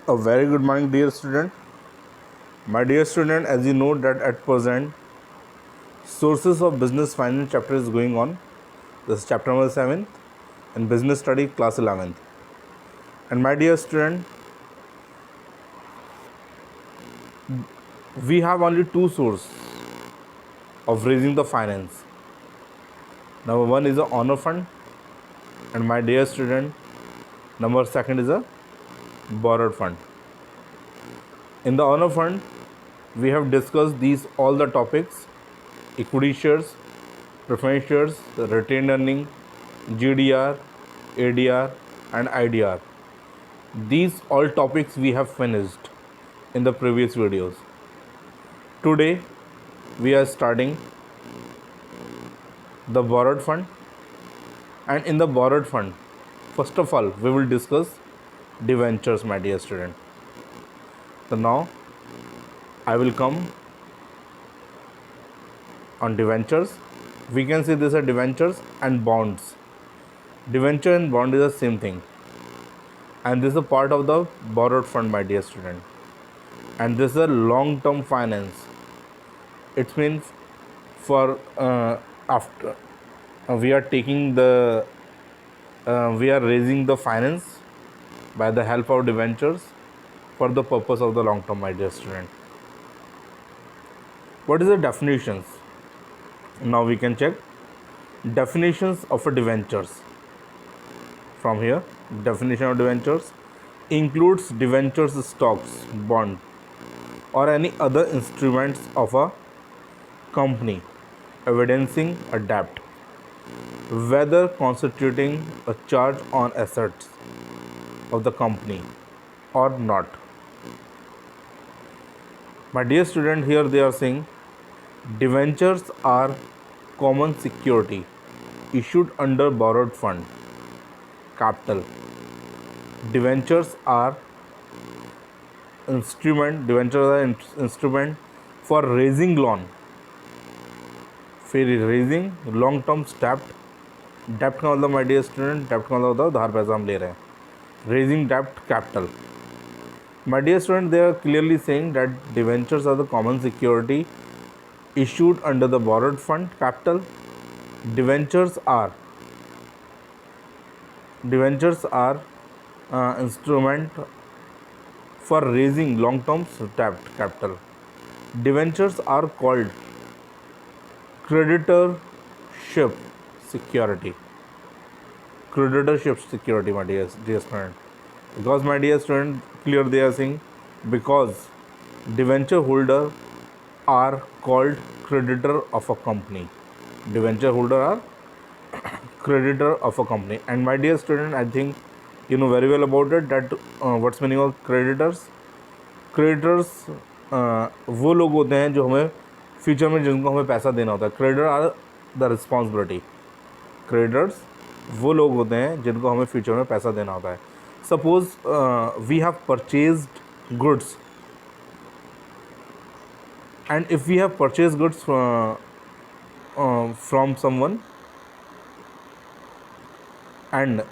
A very good morning, dear student. My dear student, as you know that at present, sources of business finance chapter is going on. This is chapter number 7 in business study class 11th. And my dear student, we have only two sources of raising the finance. Number one is a honor fund, and my dear student, number second is a borrowed fund. In the honor fund, we have discussed these all the topics: equity shares, preference shares, retained earning, GDR, ADR, and IDR. These all topics we have finished in the previous videos. Today we are starting the borrowed fund, and in the borrowed fund, first of all we will discuss debentures, my dear student. So now I will come on debentures. We can see these are debentures and bonds. Debenture and bond is the same thing, and this is a part of the borrowed fund, my dear student. And this is a long term finance. It means for after we are taking the we are raising the finance by the help of debentures for the purpose of the long term, my dear student. What is the definitions? Now we can check definitions of a debentures. From here, definition of debentures includes debentures stocks, bond, or any other instruments of a company evidencing a debt, whether constituting a charge on assets of the company or not. My dear student, here they are saying debentures are common security issued under borrowed fund capital. Debentures are instrument for raising loan, फिर raising long term debt का मतलब, my dear student, debt का मतलब होता है उधार पैसा हम ले रहे हैं. Raising debt capital. My dear student, they are clearly saying that debentures are the common security issued under the borrowed fund capital. Debentures are instrument for raising long term debt capital. Debentures are called creditorship security. Creditorship security, my dear student. Because, my dear student, clear they are saying because debenture holder are called creditor of a company. Debenture holder are creditor of a company. And my dear student, I think you know very well about it that what's meaning of creditors. Creditors वो लोग होते हैं जो हमें future में जिनको हमें पैसा देना होता है. Creditor are the responsibility. Creditors वो लोग होते हैं जिनको हमें फ्यूचर में पैसा देना होता है. Suppose we have purchased goods, and if we have purchased goods from someone, and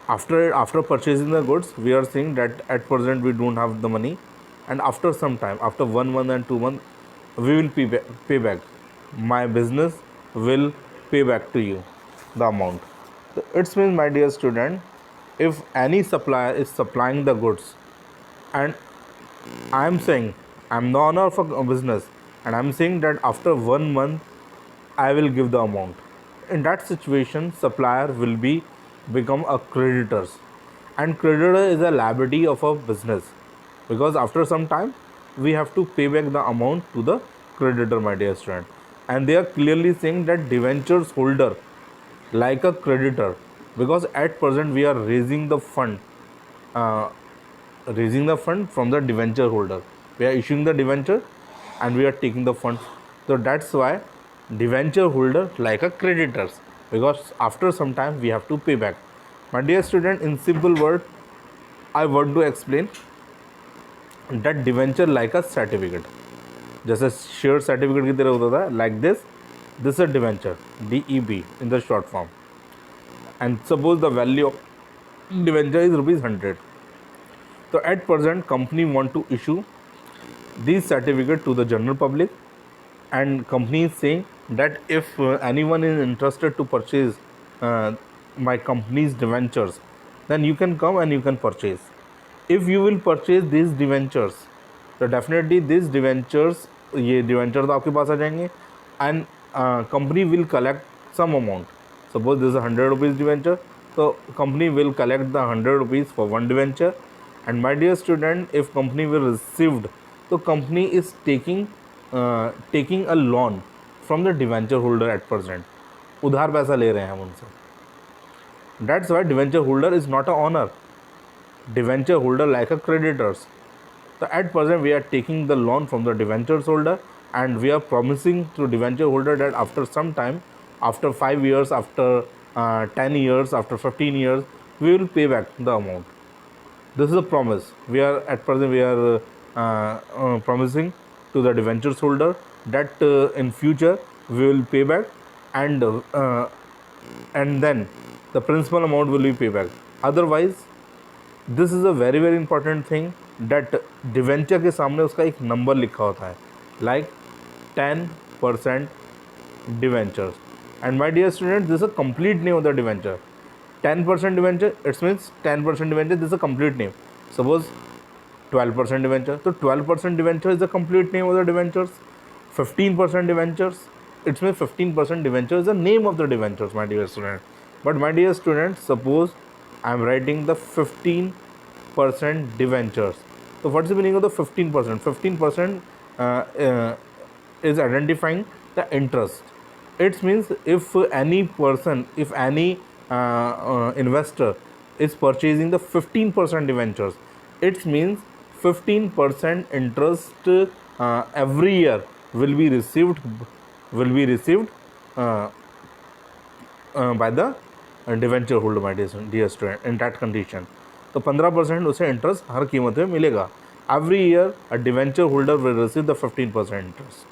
after purchasing the goods we are saying that at present we don't have the money, and after some time, after 1 month and 2 months, we will pay back. My business will pay back to you the amount. So it means, my dear student, if any supplier is supplying the goods and I am saying I'm the owner of a business and I'm saying that after 1 month I will give the amount. In that situation, supplier will become a creditors, and creditor is a liability of a business, because after some time we have to pay back the amount to the creditor, my dear student. And they are clearly saying that debentures holder like a creditor, because at present we are raising the fund from the debenture holder. We are issuing the debenture and we are taking the funds. So that's why debenture holder like a creditors, because after some time we have to pay back. My dear student, in simple word I want to explain that debenture like a certificate. जैसे share certificate की तरह होता था, like this is a debenture, DEB in the short form. And suppose the value of debenture is ₹100. So at present company want to issue these certificate to the general public, and company is saying that if anyone is interested to purchase my company's debentures, then you can come and you can purchase. If you will purchase these debentures, तो definitely these debentures, ये debentures आपके पास आ जाएंगे, and company will collect some amount. Suppose this is 100 rupees debenture, so company will collect the 100 rupees for one debenture. And my dear student, if company will received, so company is taking a loan from the debenture holder at present. उधार पैसा ले रहे हैं हम उनसे. That's why debenture holder is not a owner. Debenture holder like a creditors. So at present we are taking the loan from the debenture holder, and we are promising to debenture holder that after some time, after 5 years, after 10 years, after 15 years, we will pay back the amount. This is a promise. We are at present promising to the debentures holder that in future we will pay back, and then the principal amount will be paid back. Otherwise, this is a very very important thing that debenture के सामने उसका एक number लिखा होता है, like 10% debentures. And my dear student, this is a complete name of the debenture. 10% debenture, it means 10% debenture, this is a complete name. Suppose 12% debenture, so 12% debenture is the complete name of the debentures. 15% debentures, it means 15% debenture is the name of the debentures, my dear student. But my dear student, suppose I am writing the 15% debentures. So what's the meaning of the 15%? 15% is identifying the interest. It means if any person, if any investor is purchasing the 15% debentures, it means 15% interest every year will be received by the debenture holder, my dear student. In that condition तो 15% उसे interest हर कीमत में मिलेगा. Every year a debenture holder will receive the 15% interest.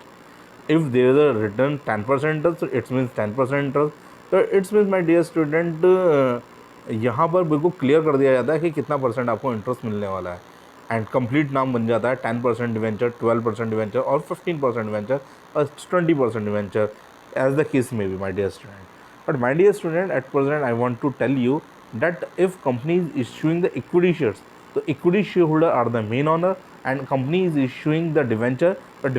If there is a return 10% interest, it's means 10% interest. तो it's means my dear student, यहाँ पर बिल्कुल क्लियर कर दिया जाता है कि कितना परसेंट आपको इंटरेस्ट मिलने वाला है, एंड कंप्लीट नाम बन जाता है 10% डिवेंचर, 12% डिवेंचर और 15% डिवेंचर और 20% डिवेंचर, एज द केस में भी, my dear student. But my dear student, at present I want to tell you that if company is issuing the equity shares, the equity shareholder are the main owner, and company is issuing the debenture. The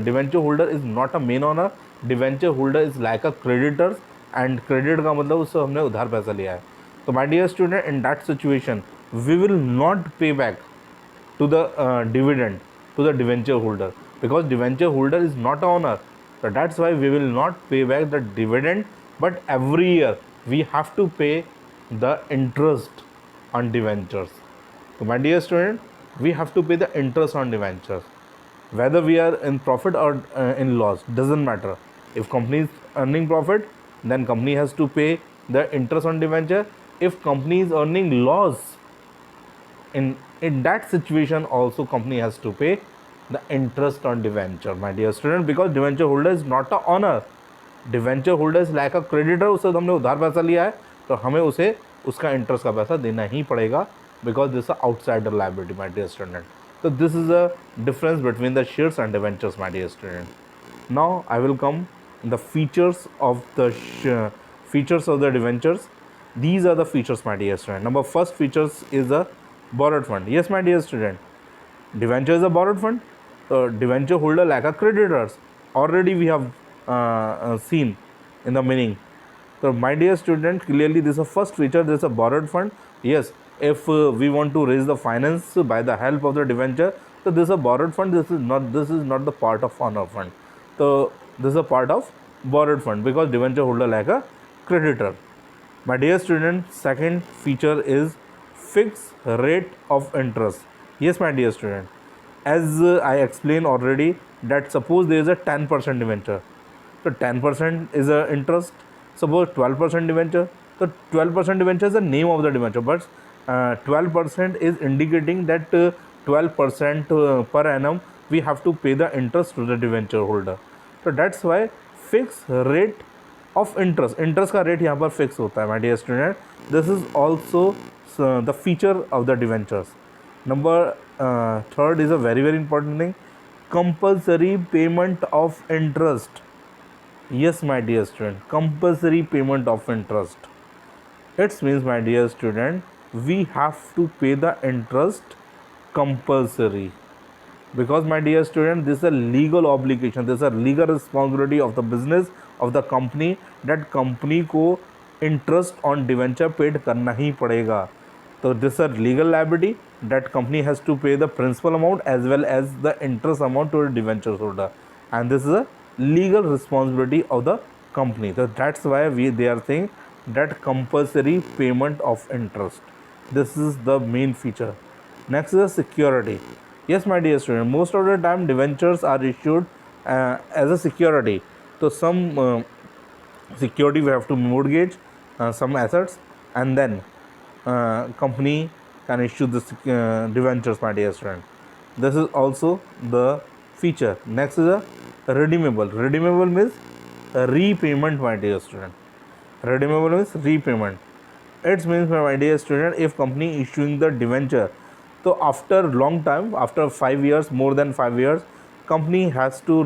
debenture holder is not a main owner. Debenture holder is like a creditors, and credit का मतलब उससे हमने उधार पैसा लिया है. So my dear student, in that situation we will not pay back to the dividend to the debenture holder, because debenture holder is not a owner. So that's why we will not pay back the dividend, but every year we have to pay the interest on debentures. So my dear student, we have to pay the interest on debentures, whether we are in profit or in loss, doesn't matter. If company is earning profit, then company has to pay the interest on debenture. If company is earning loss, in that situation also company has to pay the interest on debenture, my dear student, because debenture holder is not a owner. Debenture holder is like a creditor. उससे हमने उधार पैसा लिया है तो हमें उसे उसका इंटरेस्ट का पैसा देना ही पड़ेगा, because this outsider liability, my dear student. तो this is a difference between the shares and debentures, my dear student. Now I will come the features of the debentures. These are the features, my dear student. Number first features is a borrowed fund. Yes, my dear student, debenture is a borrowed fund. So debenture holder like a creditors. Already we have seen in the meaning. So my dear student, clearly this is a first feature. This is a borrowed fund. Yes, if we want to raise the finance by the help of the debenture, so this is a borrowed fund. This is not the part of honor fund. So this is a part of borrowed fund, because debenture holder like a creditor. My dear student, second feature is fixed rate of interest. Yes, my dear student, as I explained already, that suppose there is a 10% debenture. So 10% is a interest. Suppose 12% debenture. So 12% debenture is the name of the debenture, but 12% is indicating that 12% per annum we have to pay the interest to the debenture holder. So that's why fixed rate of interest. Interest का rate यहाँ पर fix होता है, my dear student. This is also the feature of the debentures. Number third is a very very important thing, compulsory payment of interest. Yes, my dear student, compulsory payment of interest. It means, my dear student, we have to pay the interest compulsory, because, my dear student, this is a legal obligation, this is a legal responsibility of the business, of the company, that company को interest on debenture paid करना ही पड़ेगा. So this is a legal liability that company has to pay the principal amount as well as the interest amount to the debenture holder, and this is a legal responsibility of the company. So that's why they are saying that compulsory payment of interest. This is the main feature. Next is the security. Yes, my dear student, most of the time debentures are issued as a security. So some security we have to mortgage some assets, and then company can issue the debentures, my dear student. This is also the feature. Next is a redeemable. Redeemable means repayment, my dear student. Redeemable means repayment. It means, my dear student, if company issuing the debenture, so after long time, after 5 years, more than 5 years, company has to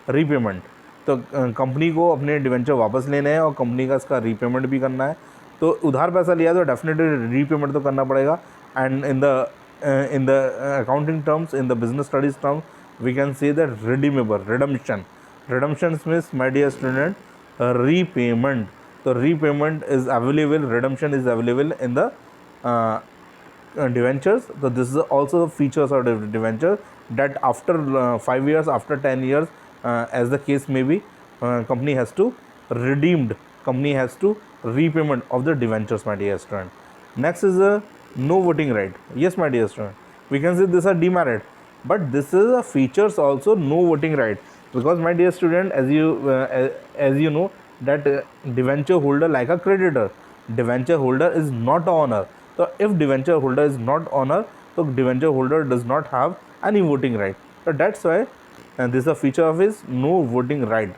repayment. तो company को अपने debenture वापस लेने हैं और company का इसका repayment भी करना है. तो उधार पैसा लिया तो डेफिनेटली रीपेमेंट तो करना पड़ेगा. And in the accounting terms, in the business studies terms, we can say that redeemable. Redemption means, my dear student, repayment. तो repayment is available, redemption is available in the debentures. So this is also the features of the debenture, that after 5 years, after 10 years, as the case may be, company has to repayment of the debentures, my dear student. Next is a no voting right. Yes, my dear student, we can say this are demerit, but this is a features also no voting right, because, my dear student, as you know that debenture holder like a creditor, debenture holder is not a owner. So if debenture holder is not owner, so debenture holder does not have any voting right. So that's why, and this is a feature of his no voting right.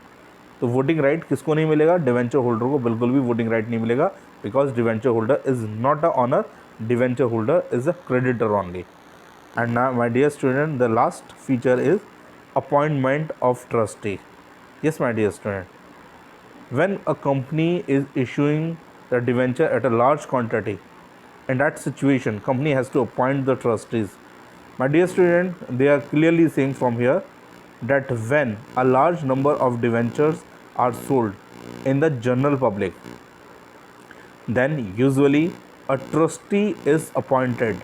तो voting right किसको नहीं मिलेगा? Debenture holder को बिल्कुल भी voting right नहीं मिलेगा, because debenture holder is not a owner, debenture holder is a creditor only. And now, my dear student, the last feature is appointment of trustee. Yes, my dear student, when a company is issuing the debenture at a large quantity, in that situation company has to appoint the trustees. My dear student, they are clearly saying from here that when a large number of debentures are sold in the general public, then usually a trustee is appointed.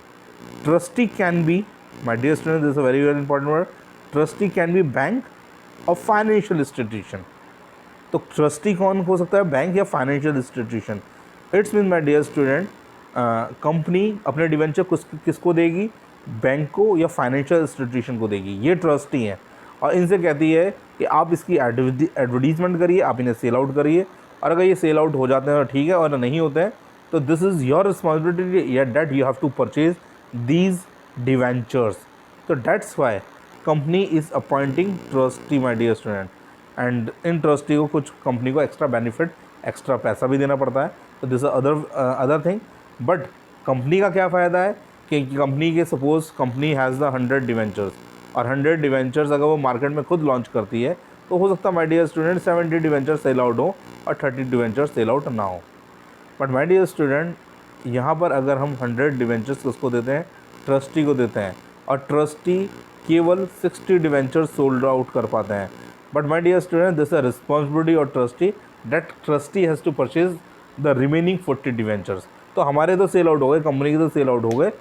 Trustee can be, my dear student, this is a very very important word, trustee can be bank or financial institution. तो trustee कौन हो सकता है? Bank या financial institution. It's mean, my dear student, company अपने debenture किसको देगी? Bank को या फाइनेंशियल इंस्टीट्यूशन को देगी. ये ट्रस्टी हैं और इनसे कहती है कि आप इसकी एडवर्टीजमेंट करिए, आप इन्हें सेल आउट करिए, और अगर ये सेल आउट हो जाते हैं तो ठीक है, और नहीं होते हैं तो this is your responsibility that you have to purchase these debentures. तो that's why company is appointing trustee, my dear student. And इन ट्रस्टी को कुछ कंपनी को एक्स्ट्रा बेनिफिट, एक्स्ट्रा पैसा भी देना पड़ता है. तो this other thing. But company का क्या फ़ायदा है कि कंपनी के, suppose company has the 100 debentures, और 100 डिवेंचर्स अगर वो मार्केट में खुद लॉन्च करती है तो हो सकता है, my dear student, 70 debentures sell out हो और 30 डिवेंचर्स सेल आउट ना हो. बट माय डियर स्टूडेंट, यहाँ पर अगर हम 100 डिवेंचर्स किसको देते हैं? ट्रस्टी को देते हैं, और ट्रस्टी केवल 60 डिवेंचर्स सोल्ड आउट कर पाते हैं. But my dear student, this is a responsibility of trustee, that trustee has to purchase the remaining 40 debentures. तो हमारे तो सेल आउट हो गए, कंपनी के तो सेल आउट हो गए,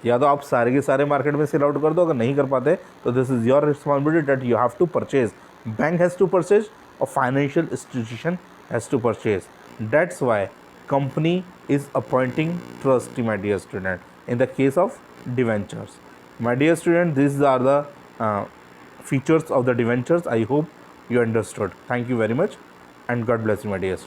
या तो आप सारे के सारे मार्केट में सेल आउट कर दो. अगर नहीं कर पाते तो this is your responsibility that you have to purchase. Bank has to purchase और financial institution has to purchase. That's why company is appointing trustee, my dear student, in the case of debentures. My dear student, this are the features of the debentures. I hope you understood. Thank you very much, and God bless you, my dear students.